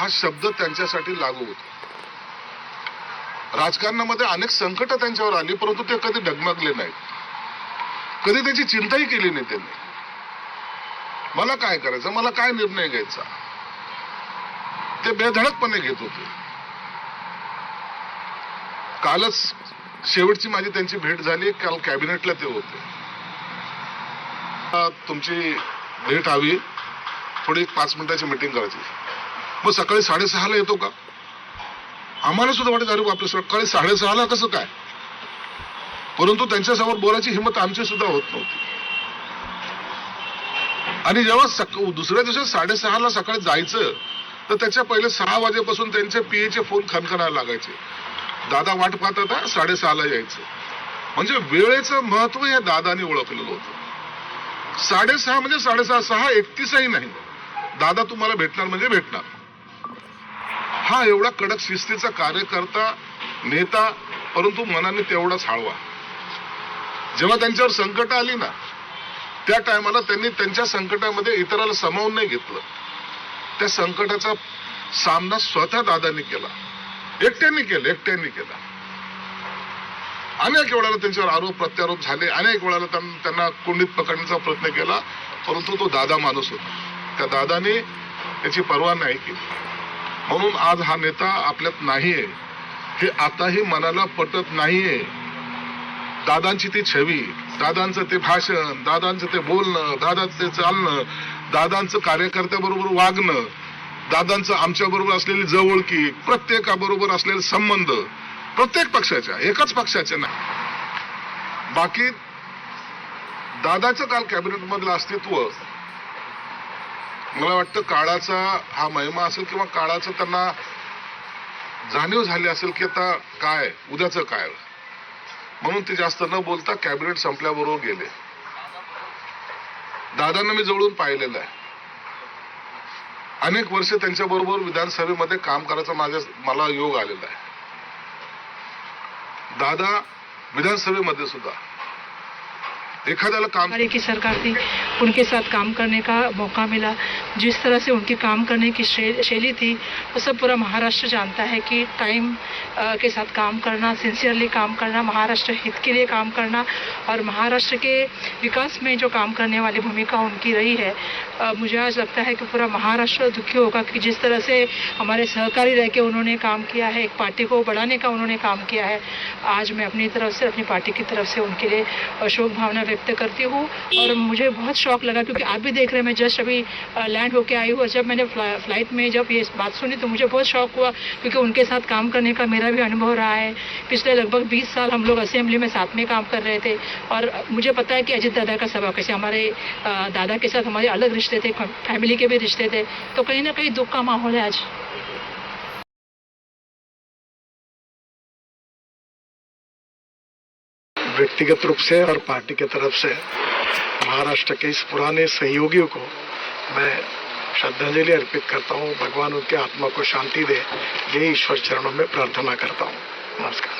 हा शब्द त्यांच्यासाठी लागू होतो. राजकारणामध्ये अनेक संकट त्यांच्यावर आली, परंतु ते कधी डगमगले नाहीत, कधी त्याची चिंताही केली नाही त्यांनी. मला काय करायचं, मला काय निर्णय घ्यायचा, ते बेधडकपणे घेत होते. कालच शेवटची माझी त्यांची भेट झाली, काल कॅबिनेटला ते होते. तुमची भेट हवी, थोडी 5 मिनिटाची मीटिंग करायची. मग सकाळी 6:30ला येतो का? आम्हाला सुद्धा वाटत, अरे बापरे, सकाळी 6:30ला कसं काय? परंतु त्यांच्यासमोर बोलायची हिंमत आमची सुद्धा होत नव्हती. आणि जेव्हा दुसऱ्या दिवशी 6:30ला सकाळी जायचं, तर त्याच्या पहिले 6 वाजेपासून त्यांचे पीएचे फोन खणखणायला लागायचे. दादा वाट पाहत होता, 6:30ला यायचं. म्हणजे वेळेचं महत्व या दादानी ओळखलेलं होतं. 6:30 म्हणजे 6:30, 6:31ही नाही. दादा तुम्हाला भेटणार म्हणजे भेटणार. हा एवढा कडक शिस्तीचा कार्यकर्ता, नेता, परंतु मनाने तेवढाच हळवा. जेव्हा त्यांच्यावर संकट आली ना, त्या टायमाला त्यांनी त्यांच्या संकटामध्ये इतराला सामावून नाही घेतलं. त्या संकटाचा सामना स्वतः दादांनी केला, एकट्याने केला. अनेक वेळाला त्यांच्यावर आरोप प्रत्यारोप झाले, अनेक वेळाला त्यांना कोंडीत पकडण्याचा प्रयत्न केला, परंतु तो दादा माणूस होता. त्या दादाने त्याची पर्वा नाही केली. म्हणून आज हा नेता आपल्यात नाहीये हे आताही मनाला पटत नाहीये. दादांची ती छवी, दादांचं ते भाषण, दादांचं ते बोलणं, दादांचं ते चालणं, दादांचं कार्यकर्त्याबरोबर वागणं, दादांचं आमच्या बरोबर असलेली जवळकी, प्रत्येकाबरोबर असलेले संबंध, प्रत्येक पक्षाच्या, एकाच पक्षाचे नाही. बाकी दादाचं काल कॅबिनेट मधलं अस्तित्व, मला वाटतं काळाचा हा महिमा असेल, किंवा काळाचं त्यांना जाणीव झाली असेल की आता काय, उद्याचं काय. म्हणून ते जास्त न बोलता कॅबिनेट संपल्याबरोबर गेले. दादांना मी जवळून पाहिलेलं आहे. अनेक वर्ष त्यांच्या बरोबर विधानसभेमध्ये काम करायचा मला योग आलेला आहे. दादा विधानसभेमध्ये सुद्धा एखाद्याला काम की सरकार थी, उनके साथ काम करने का मौका मिला. जिस तरह से उनकी काम करने की शैली थी, वो सब पूरा महाराष्ट्र जानता है कि टाइम के साथ काम करना, सिंसियरली काम करना, महाराष्ट्र हित के लिए काम करना और महाराष्ट्र के विकास में जो काम करने वाली भूमिका उनकी रही है. मुझे आज लगता है कि पूरा महाराष्ट्र दुखी होगा कि जिस तरह से हमारे सहकारी रह के उन्होंने काम किया है, एक पार्टी को बढ़ाने का उन्होंने काम किया है. आज मैं अपनी तरफ से, अपनी पार्टी की तरफ से उनके लिए शोक भावना व्यक्त करती हूँ. और मुझे बहुत शौक लगा, क्योंकि आप भी देख रहे हैं, मैं जस्ट अभी लैंड होके आई हूँ, और जब मैंने फ्लाइट में जब ये बात सुनी तो मुझे बहुत शौक हुआ, क्योंकि उनके साथ काम करने का मेरा भी अनुभव रहा है. पिछले लगभग 20 साल हम लोग असेंबली में साथ में काम कर रहे थे, और मुझे पता है कि अजित दादा का स्वभाव कैसे, हमारे दादा के साथ हमारे अलग रिश्ते थे, फैमिली के भी रिश्ते थे. तो कहीं ना कहीं दुख का माहौल है आज. व्यक्तिगत रूप से और पार्टी की तरफ से महाराष्ट्र के इस पुराने सहयोगियों को मैं श्रद्धांजलि अर्पित करता हूँ. भगवान उनके आत्मा को शांति दे, ये ईश्वर चरणों में प्रार्थना करता हूँ. नमस्कार.